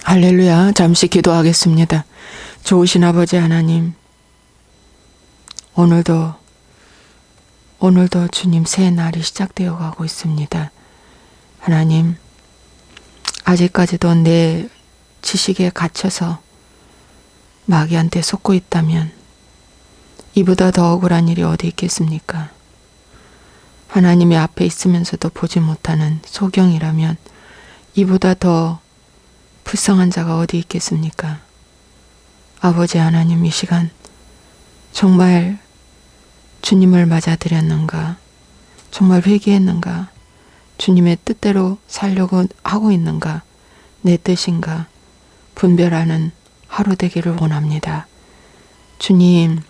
할렐루야. 잠시 기도하겠습니다. 좋으신 아버지 하나님, 오늘도 주님 새 날이 시작되어 가고 있습니다. 하나님, 아직까지도 내 지식에 갇혀서 마귀한테 속고 있다면 이보다 더 억울한 일이 어디 있겠습니까? 하나님의 앞에 있으면서도 보지 못하는 소경이라면 이보다 더 불쌍한 자가 어디 있겠습니까? 아버지 하나님, 이 시간 정말 주님을 맞아들였는가? 정말 회개했는가? 주님의 뜻대로 살려고 하고 있는가? 내 뜻인가? 분별하는 하루 되기를 원합니다. 주님,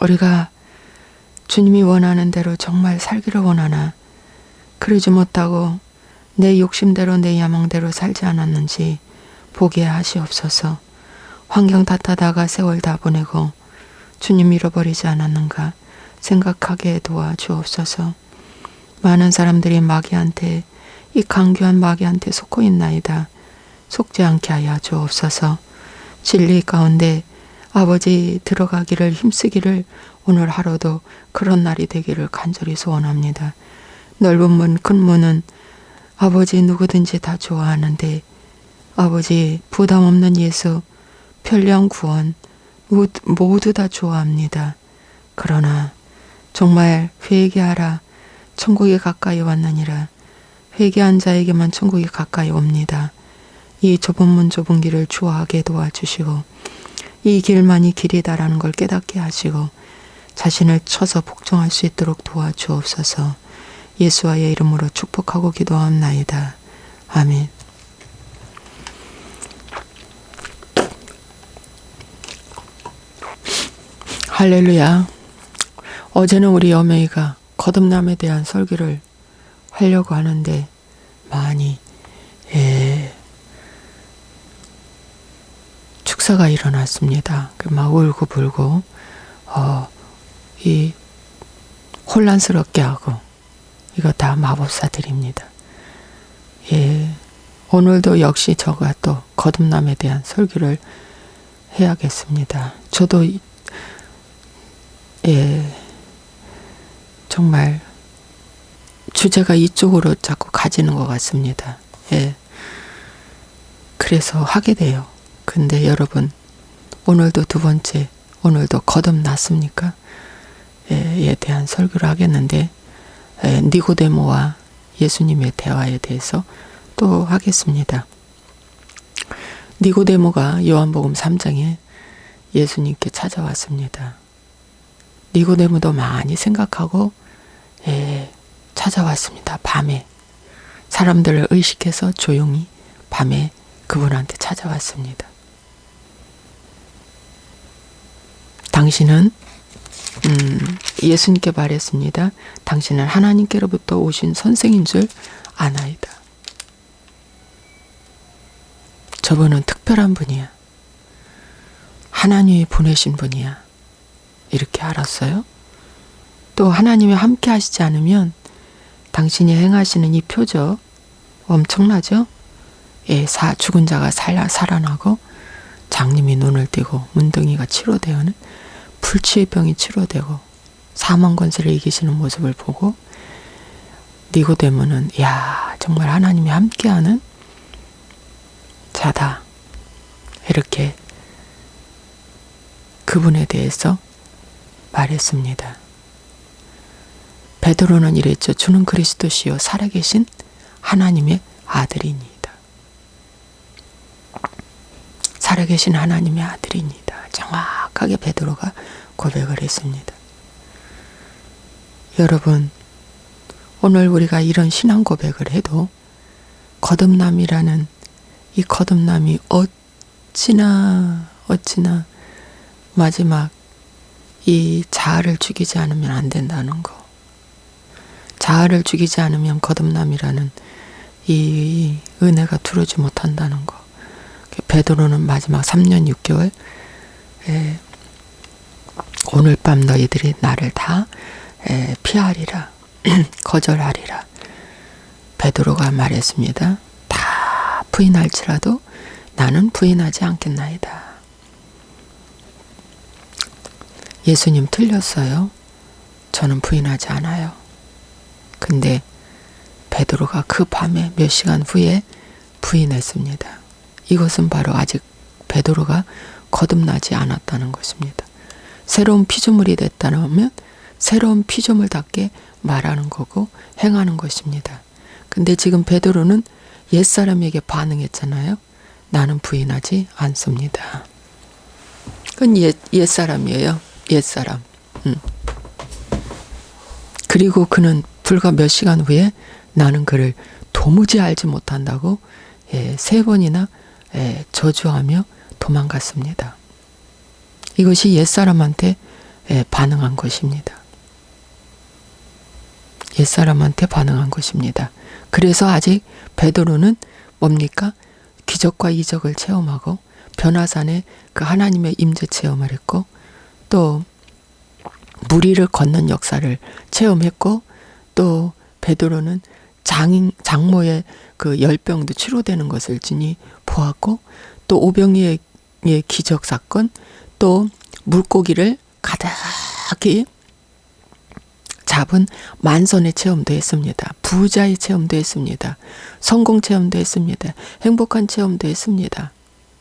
우리가 주님이 원하는 대로 정말 살기를 원하나 그러지 못하고 내 욕심대로 내 야망대로 살지 않았는지 보게 하시옵소서. 환경 탓하다가 세월 다 보내고 주님 잃어버리지 않았는가 생각하게 도와주옵소서. 많은 사람들이 마귀한테, 이 강교한 마귀한테 속고 있나이다. 속지 않게 하여 주옵소서. 진리 가운데 아버지 들어가기를 힘쓰기를 오늘 하루도 그런 날이 되기를 간절히 소원합니다. 넓은 문, 큰 문은 아버지 누구든지 다 좋아하는데 아버지 부담 없는 예수, 편리한 구원 모두 다 좋아합니다. 그러나 정말 회개하라. 천국이 가까이 왔느니라. 회개한 자에게만 천국이 가까이 옵니다. 이 좁은 문 좁은 길을 좋아하게 도와주시고 이 길만이 길이다라는 걸 깨닫게 하시고 자신을 쳐서 복종할 수 있도록 도와주옵소서. 예수와의 이름으로 축복하고 기도합나이다. 아멘. 할렐루야. 어제는 우리 여매이가 거듭남에 대한 설교를 하려고 하는데 많이 축사가 일어났습니다. 막 울고 불고 이 혼란스럽게 하고 이거 다 마법사들입니다. 오늘도 역시 저가 또 거듭남에 대한 설교를 해야겠습니다. 저도 정말 주제가 이쪽으로 자꾸 가지는 것 같습니다. 그래서 하게 돼요. 근데 여러분, 오늘도 두 번째, 오늘도 거듭났습니까? 에 대한 설교를 하겠는데 니고데모와 예수님의 대화에 대해서 또 하겠습니다. 니고데모가 요한복음 3장에 예수님께 찾아왔습니다. 니고데모도 많이 생각하고 찾아왔습니다. 밤에 사람들을 의식해서 조용히 밤에 그분한테 찾아왔습니다. 당신은 예수님께 말했습니다. 당신은 하나님께로부터 오신 선생인 줄 아나이다. 저분은 특별한 분이야. 하나님이 보내신 분이야. 이렇게 알았어요. 또 하나님이 함께 하시지 않으면 당신이 행하시는 이 표적 엄청나죠? 죽은 자가 살아나고 장님이 눈을 뜨고 문둥이가 치료되어는 불치의 병이 치료되고 사망 권세를 이기시는 모습을 보고 니고데모는 야, 정말 하나님이 함께하는 자다. 이렇게 그분에 대해서 말했습니다. 베드로는 이랬죠. 주는 그리스도시요 살아계신 하나님의 아들이니이다. 살아계신 하나님의 아들이니이다. 정확하게 베드로가 고백을 했습니다. 여러분, 오늘 우리가 이런 신앙 고백을 해도 거듭남이라는 이 거듭남이 어찌나 마지막 이 자아를 죽이지 않으면 안 된다는 거. 자아를 죽이지 않으면 거듭남이라는 이 은혜가 두르지 못한다는 거. 베드로는 마지막 3년 6개월 오늘 밤 너희들이 나를 다 피하리라 거절하리라. 베드로가 말했습니다. 다 부인할지라도 나는 부인하지 않겠나이다. 예수님 틀렸어요. 저는 부인하지 않아요. 근데 베드로가 그 밤에 몇 시간 후에 부인했습니다. 이것은 바로 아직 베드로가 거듭나지 않았다는 것입니다. 새로운 피조물이 됐다면 새로운 피조물답게 말하는 거고 행하는 것입니다. 근데 지금 베드로는 옛사람에게 반응했잖아요. 나는 부인하지 않습니다. 그건 옛사람이에요. 옛사람. 그리고 그는 불과 몇 시간 후에 나는 그를 도무지 알지 못한다고 3번이나 저주하며 도망갔습니다. 이것이 옛사람한테 반응한 것입니다. 옛사람한테 반응한 것입니다. 그래서 아직 베드로는 뭡니까? 기적과 이적을 체험하고 변화산에 그 하나님의 임재 체험을 했고 또 무리를 걷는 역사를 체험했고 또 베드로는 장모의 그 열병도 치료되는 것을 진히 보았고 또 오병이의 기적 사건 또 물고기를 가득히 잡은 만선의 체험도 했습니다. 부자의 체험도 했습니다. 성공 체험도 했습니다. 행복한 체험도 했습니다.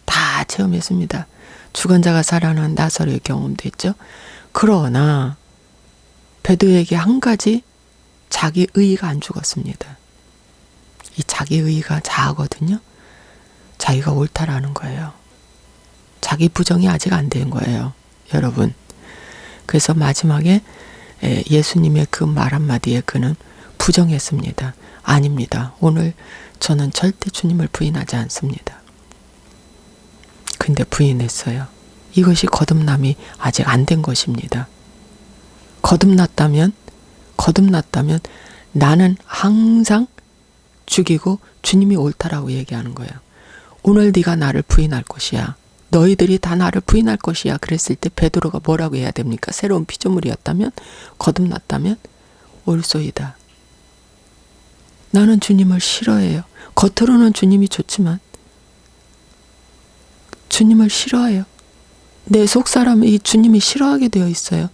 다 체험했습니다. 죽은 자가 살아난 나사로의 경험도 했죠. 그러나 베드로에게 한 가지 자기 의의가 안 죽었습니다. 이 자기 의의가 자아거든요. 자기가 옳다라는 거예요. 자기 부정이 아직 안 된 거예요. 여러분. 그래서 마지막에 예수님의 그 말 한마디에 그는 부정했습니다. 아닙니다. 오늘 저는 절대 주님을 부인하지 않습니다. 근데 부인했어요. 이것이 거듭남이 아직 안 된 것입니다. 거듭났다면 나는 항상 죽이고 주님이 옳다라고 얘기하는 거예요. 오늘 네가 나를 부인할 것이야. 너희들이 다 나를 부인할 것이야. 그랬을 때 베드로가 뭐라고 해야 됩니까? 새로운 피조물이었다면 거듭났다면 옳소이다. 나는 주님을 싫어해요. 겉으로는 주님이 좋지만 주님을 싫어해요. 내 속사람은 이 주님이 싫어하게 되어 있어요.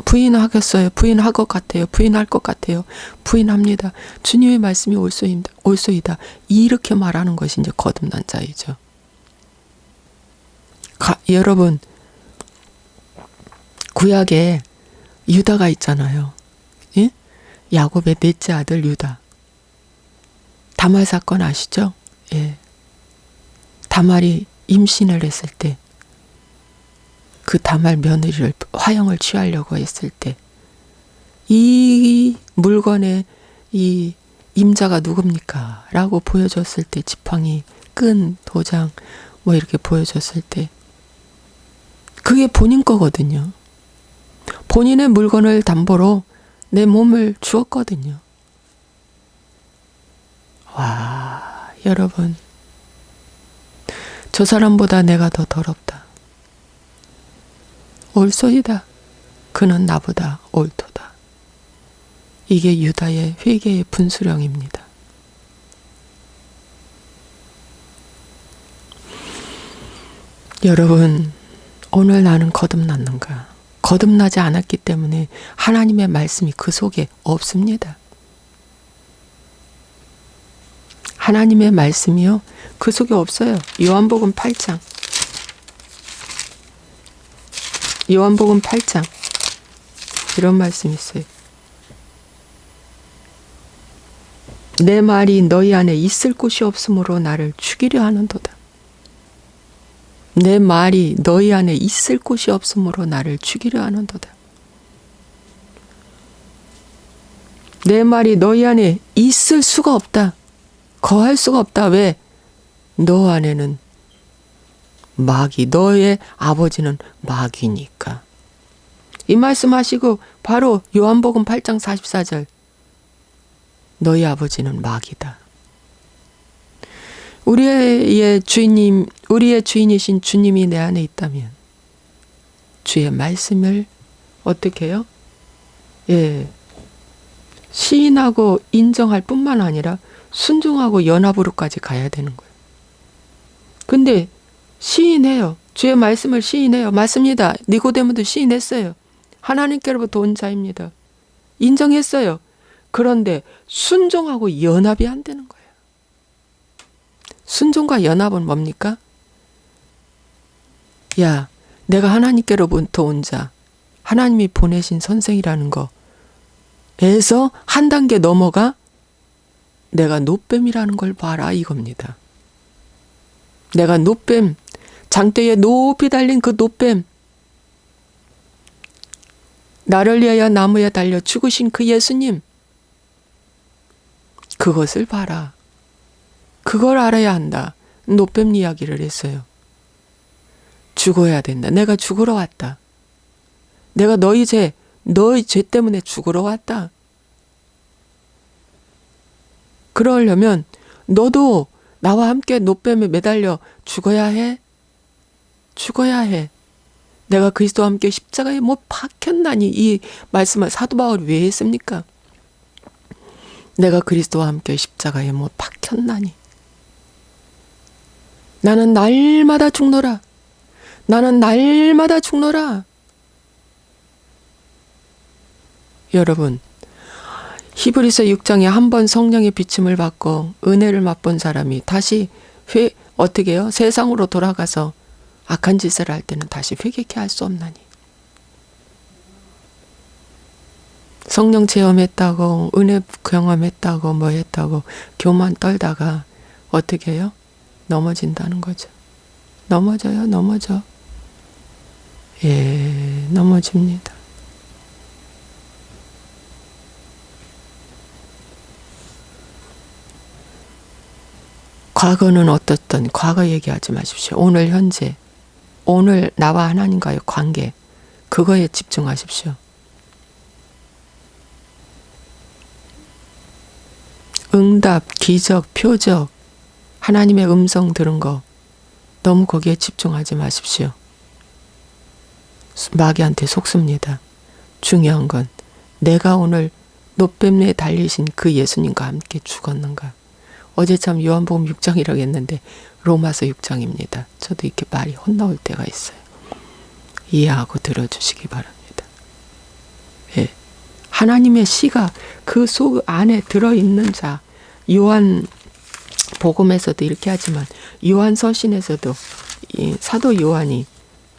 부인하겠어요. 부인할 것 같아요. 부인할 것 같아요. 부인합니다. 주님의 말씀이 옳소이다. 이렇게 말하는 것이 이제 거듭난 자이죠. 여러분, 구약에 유다가 있잖아요. 예? 야곱의 넷째 아들 유다. 다말 사건 아시죠? 예. 다말이 임신을 했을 때 그 다말 며느리를 화형을 취하려고 했을 때 이 물건의 이 임자가 누굽니까? 라고 보여줬을 때 지팡이, 끈, 도장 뭐 이렇게 보여줬을 때 그게 본인 거거든요. 본인의 물건을 담보로 내 몸을 주었거든요. 와, 여러분, 저 사람보다 내가 더 더럽다. 옳소이다. 그는 나보다 옳도다. 이게 유다의 회개의 분수령입니다. 여러분, 오늘 나는 거듭났는가? 거듭나지 않았기 때문에 하나님의 말씀이 그 속에 없습니다. 하나님의 말씀이요, 그 속에 없어요. 요한복음 8장. 요한복음 8장. 이런 말씀이 있어요. 내 말이 너희 안에 있을 곳이 없으므로 나를 죽이려 하는도다. 내 말이 너희 안에 있을 곳이 없으므로 나를 죽이려 하는도다. 내 말이 너희 안에 있을 수가 없다. 거할 수가 없다. 왜? 너 안에는 마귀, 너의 아버지는 마귀니까. 이 말씀하시고 바로 요한복음 8장 44절. 너희 아버지는 마귀다. 우리의 주인이신 주님이 내 안에 있다면 주의 말씀을 어떻게 해요? 예, 시인하고 인정할 뿐만 아니라 순종하고 연합으로까지 가야 되는 거예요. 근데 시인해요. 주의 말씀을 시인해요. 맞습니다. 니고데모도 시인했어요. 하나님께로부터 온 자입니다. 인정했어요. 그런데 순종하고 연합이 안 되는 거예요. 순종과 연합은 뭡니까? 야, 내가 하나님께로부터 온 자, 하나님이 보내신 선생이라는 거에서 한 단계 넘어가 내가 노뱀이라는 걸 봐라 이겁니다. 내가 노뱀, 장대에 높이 달린 그 노뱀, 나를 위하여 나무에 달려 죽으신 그 예수님, 그것을 봐라. 그걸 알아야 한다. 노뱀 이야기를 했어요. 죽어야 된다. 내가 죽으러 왔다. 내가 너희 죄 때문에 죽으러 왔다. 그러려면 너도 나와 함께 노뱀에 매달려 죽어야 해. 죽어야 해. 내가 그리스도와 함께 십자가에 못 박혔나니, 이 말씀을 사도 바울이 왜 했습니까? 내가 그리스도와 함께 십자가에 못 박혔나니. 나는 날마다 죽노라. 나는 날마다 죽노라. 여러분, 히브리서 6장에 한 번 성령의 비침을 받고 은혜를 맛본 사람이 다시 어떻게 해요? 세상으로 돌아가서 악한 짓을 할 때는 다시 회개케 할 수 없나니. 성령 체험했다고, 은혜 경험했다고, 뭐 했다고 교만 떨다가 어떻게 해요? 넘어진다는 거죠. 넘어져요. 넘어져. 예, 넘어집니다. 과거는 어떻든 과거 얘기하지 마십시오. 오늘 현재, 오늘 나와 하나님과의 관계, 그거에 집중하십시오. 응답, 기적, 표적, 하나님의 음성 들은 거 너무 거기에 집중하지 마십시오. 마귀한테 속습니다. 중요한 건 내가 오늘 노뱀에 달리신 그 예수님과 함께 죽었는가. 어제 참 요한복음 6장이라고 했는데 로마서 6장입니다. 저도 이렇게 말이 혼나올 때가 있어요. 이해하고 들어주시기 바랍니다. 예. 하나님의 씨가 그 속 안에 들어있는 자, 요한 복음에서도 이렇게 하지만 요한 서신에서도 이 사도 요한이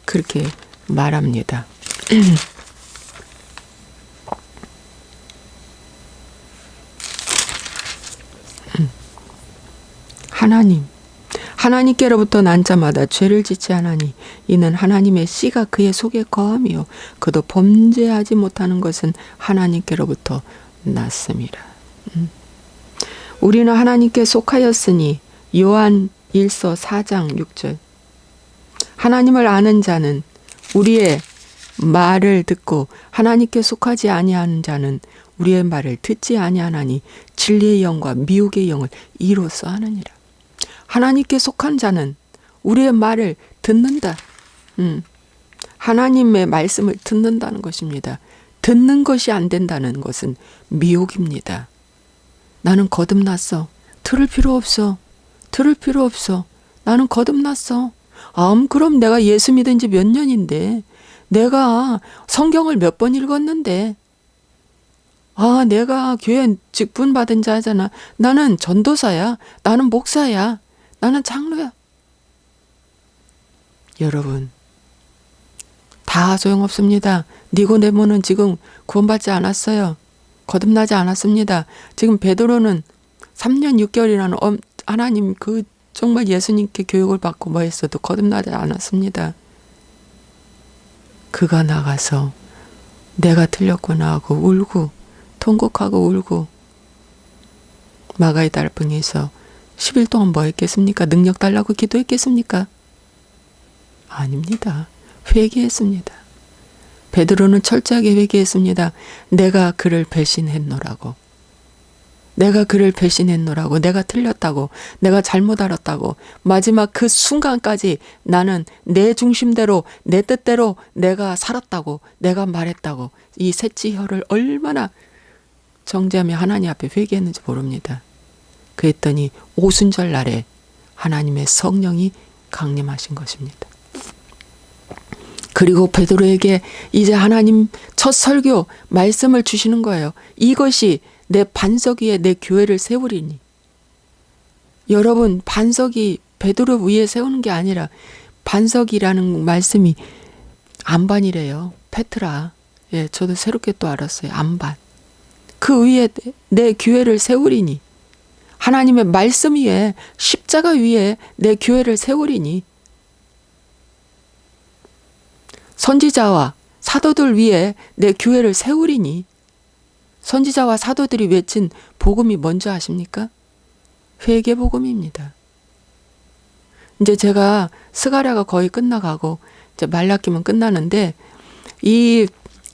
그렇게 말합니다. 하나님께로부터 난 자마다 죄를 짓지 않으니 이는 하나님의 씨가 그의 속에 거함이요 그도 범죄하지 못하는 것은 하나님께로부터 났음이라. 우리는 하나님께 속하였으니 요한 1서 4장 6절. 하나님을 아는 자는 우리의 말을 듣고 하나님께 속하지 아니하는 자는 우리의 말을 듣지 아니하나니 진리의 영과 미혹의 영을 이로써 하느니라. 하나님께 속한 자는 우리의 말을 듣는다. 하나님의 말씀을 듣는다는 것입니다. 듣는 것이 안 된다는 것은 미혹입니다. 나는 거듭났어. 들을 필요 없어. 들을 필요 없어. 나는 거듭났어. 그럼 내가 예수 믿은 지 몇 년인데, 내가 성경을 몇 번 읽었는데, 내가 교회 직분 받은 자잖아. 나는 전도사야. 나는 목사야. 나는 장로야. 여러분, 다 소용없습니다. 니고데모는 지금 구원받지 않았어요. 거듭나지 않았습니다. 지금 베드로는 3년 6개월이라는 하나님 그 정말 예수님께 교육을 받고 뭐 했어도 거듭나지 않았습니다. 그가 나가서 내가 틀렸구나 하고 울고 통곡하고 울고 마가의 달팽이에서 10일 동안 뭐 했겠습니까? 능력 달라고 기도했겠습니까? 아닙니다. 회개했습니다. 베드로는 철저하게 회개했습니다. 내가 그를 배신했노라고. 내가 그를 배신했노라고. 내가 틀렸다고. 내가 잘못 알았다고. 마지막 그 순간까지 나는 내 중심대로 내 뜻대로 내가 살았다고. 내가 말했다고. 이 셋째 혀를 얼마나 정죄하며 하나님 앞에 회개했는지 모릅니다. 그랬더니 오순절 날에 하나님의 성령이 강림하신 것입니다. 그리고 베드로에게 이제 하나님 첫 설교 말씀을 주시는 거예요. 이것이 내 반석 위에 내 교회를 세우리니. 여러분, 반석이 베드로 위에 세우는 게 아니라 반석이라는 말씀이 안반이래요. 페트라. 예, 저도 새롭게 또 알았어요. 안반. 그 위에 내 교회를 세우리니. 하나님의 말씀 위에, 십자가 위에 내 교회를 세우리니. 선지자와 사도들 위에 내 교회를 세우리니. 선지자와 사도들이 외친 복음이 뭔지 아십니까? 회개 복음입니다. 이제 제가 스가랴가 거의 끝나가고 이제 말라기면 끝나는데, 이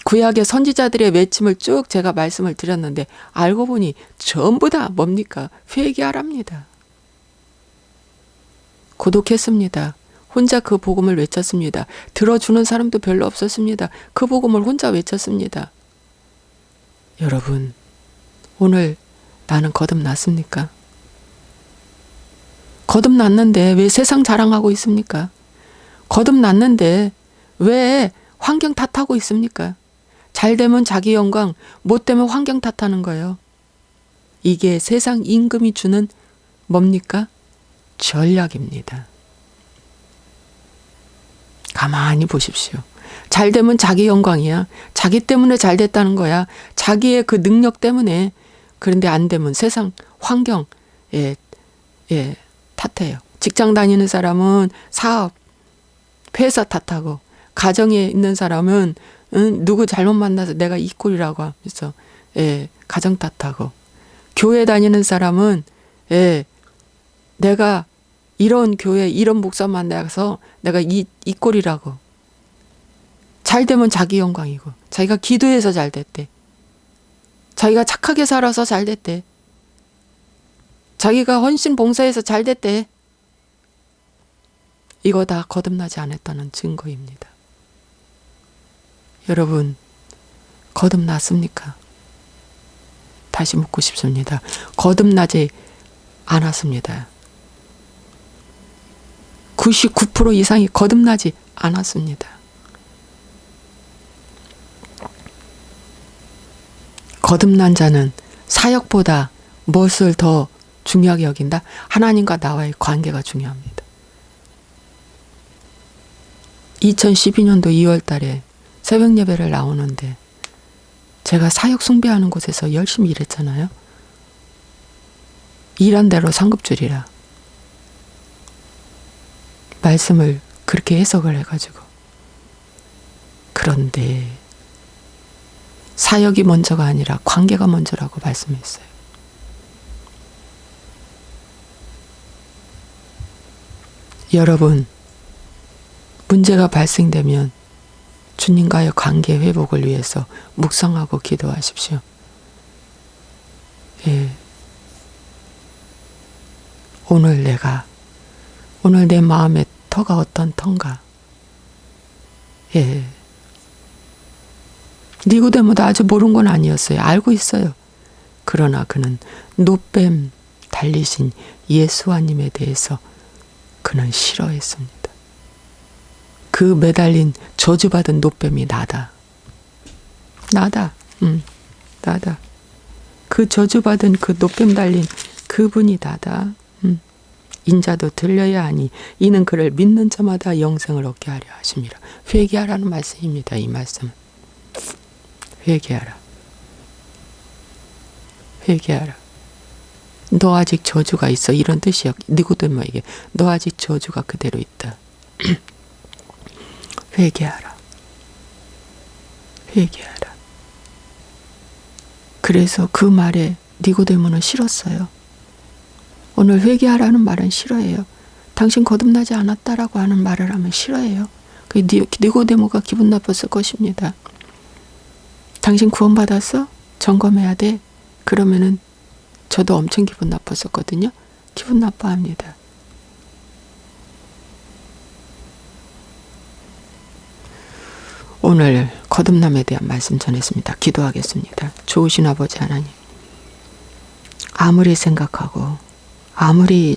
구약의 선지자들의 외침을 쭉 제가 말씀을 드렸는데 알고 보니 전부 다 뭡니까? 회개하랍니다. 고독했습니다. 혼자 그 복음을 외쳤습니다. 들어주는 사람도 별로 없었습니다. 그 복음을 혼자 외쳤습니다. 여러분, 오늘 나는 거듭났습니까? 거듭났는데 왜 세상 자랑하고 있습니까? 거듭났는데 왜 환경 탓하고 있습니까? 잘 되면 자기 영광, 못 되면 환경 탓하는 거예요. 이게 세상 임금이 주는 뭡니까? 전략입니다. 가만히 보십시오. 잘 되면 자기 영광이야. 자기 때문에 잘 됐다는 거야. 자기의 그 능력 때문에. 그런데 안 되면 세상 환경, 탓해요. 직장 다니는 사람은 사업, 회사 탓하고, 가정에 있는 사람은 누구 잘못 만나서 내가 이 꼴이라고 하면서 가정 탓하고, 교회 다니는 사람은 내가 이런 교회 이런 목사 만나서 내가 이 꼴이라고. 잘 되면 자기 영광이고, 자기가 기도해서 잘 됐대. 자기가 착하게 살아서 잘 됐대. 자기가 헌신 봉사해서 잘 됐대. 이거 다 거듭나지 않았다는 증거입니다. 여러분, 거듭났습니까? 다시 묻고 싶습니다. 거듭나지 않았습니다. 99% 이상이 거듭나지 않았습니다. 거듭난 자는 사역보다 무엇을 더 중요하게 여긴다? 하나님과 나와의 관계가 중요합니다. 2012년도 2월 달에 새벽 예배를 나오는데 제가 사역 숭배하는 곳에서 열심히 일했잖아요. 일한 대로 상급 주리라. 말씀을 그렇게 해석을 해가지고. 그런데 사역이 먼저가 아니라 관계가 먼저라고 말씀했어요. 여러분, 문제가 발생되면 주님과의 관계 회복을 위해서 묵상하고 기도하십시오. 오늘 내 마음의 터가 어떤 터인가? 니고데모도 아주 모르는 건 아니었어요. 알고 있어요. 그러나 그는 노뱀 달리신 예수와님에 대해서 그는 싫어했습니다. 그 매달린 저주받은 노뱀이 나다. 나다. 그 저주받은 그 노뱀 달린 그분이 나다. 인자도 들려야 하니 이는 그를 믿는 자마다 영생을 얻게 하려 하심이라. 회개하라는 말씀입니다. 이 말씀은. 회개하라. 회개하라. 너 아직 저주가 있어. 이런 뜻이요. 니고데모에게 너 아직 저주가 그대로 있다. 회개하라. 회개하라. 그래서 그 말에 니고데모는 싫었어요. 오늘 회개하라는 말은 싫어해요. 당신 거듭나지 않았다라고 하는 말을 하면 싫어해요. 그 니고데모가 기분 나빴을 것입니다. 당신 구원받았어? 점검해야 돼. 그러면은 저도 엄청 기분 나빴었거든요. 기분 나빠합니다. 오늘 거듭남에 대한 말씀 전했습니다. 기도하겠습니다. 좋으신 아버지 하나님, 아무리 생각하고 아무리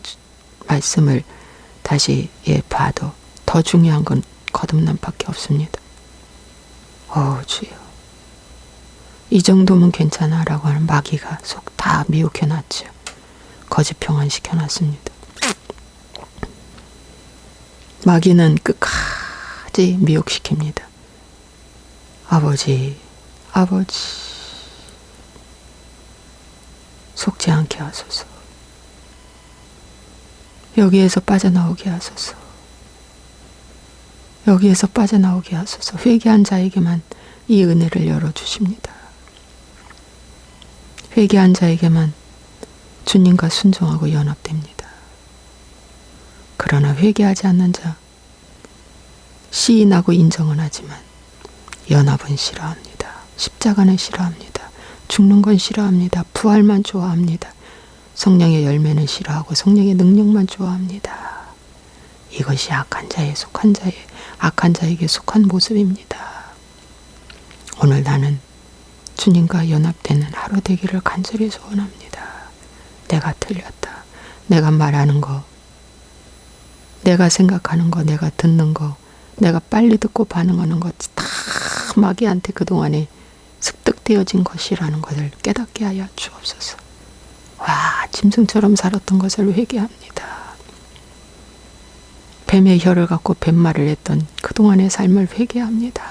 말씀을 다시 봐도 더 중요한 건 거듭남밖에 없습니다. 주여, 이 정도면 괜찮아 라고 하는 마귀가 속 다 미혹해놨죠. 거짓 평안시켜놨습니다. 마귀는 끝까지 미혹시킵니다. 아버지, 아버지, 속지 않게 하소서. 여기에서 빠져나오게 하소서. 여기에서 빠져나오게 하소서. 회개한 자에게만 이 은혜를 열어주십니다. 회개한 자에게만 주님과 순종하고 연합됩니다. 그러나 회개하지 않는 자, 시인하고 인정은 하지만 연합은 싫어합니다. 십자가는 싫어합니다. 죽는 건 싫어합니다. 부활만 좋아합니다. 성령의 열매는 싫어하고 성령의 능력만 좋아합니다. 이것이 악한 자에게 속한 모습입니다. 오늘 나는 주님과 연합되는 하루 되기를 간절히 소원합니다. 내가 틀렸다. 내가 말하는 거, 내가 생각하는 거, 내가 듣는 거, 내가 빨리 듣고 반응하는 것 다 마귀한테 그동안에 습득되어진 것이라는 것을 깨닫게 하여 주옵소서. 와, 짐승처럼 살았던 것을 회개합니다. 뱀의 혀를 갖고 뱀말을 했던 그동안의 삶을 회개합니다.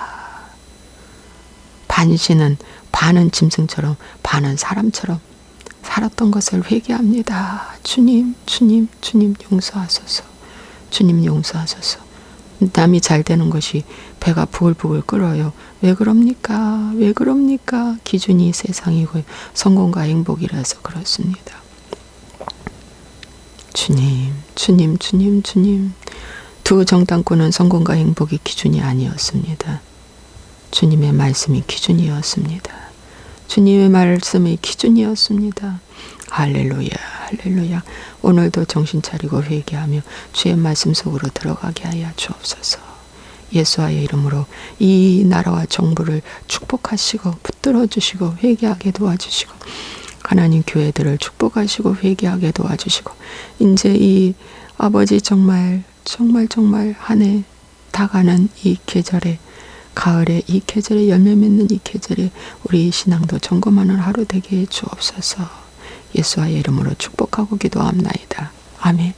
반신은 반은 짐승처럼 반은 사람처럼 살았던 것을 회개합니다. 주님, 주님, 주님 용서하소서. 주님 용서하소서. 남이 잘 되는 것이 배가 부글부글 끓어요. 왜 그럽니까? 왜 그럽니까? 기준이 세상이고 성공과 행복이라서 그렇습니다. 주님, 주님, 주님, 주님. 두 정당권은 성공과 행복이 기준이 아니었습니다. 주님의 말씀이 기준이었습니다. 주님의 말씀이 기준이었습니다. 할렐루야, 할렐루야. 오늘도 정신 차리고 회개하며 주의 말씀 속으로 들어가게 하여 주옵소서. 예수와의 이름으로 이 나라와 정부를 축복하시고 붙들어 주시고 회개하게 도와주시고 하나님 교회들을 축복하시고 회개하게 도와주시고 이제 이 아버지 정말 한 해 다가는 이 계절에 가을에 이 계절에 열매 맺는 이 계절에 우리 신앙도 점검하는 하루 되게 해 주옵소서. 예수와의 이름으로 축복하고 기도합나이다. 아멘.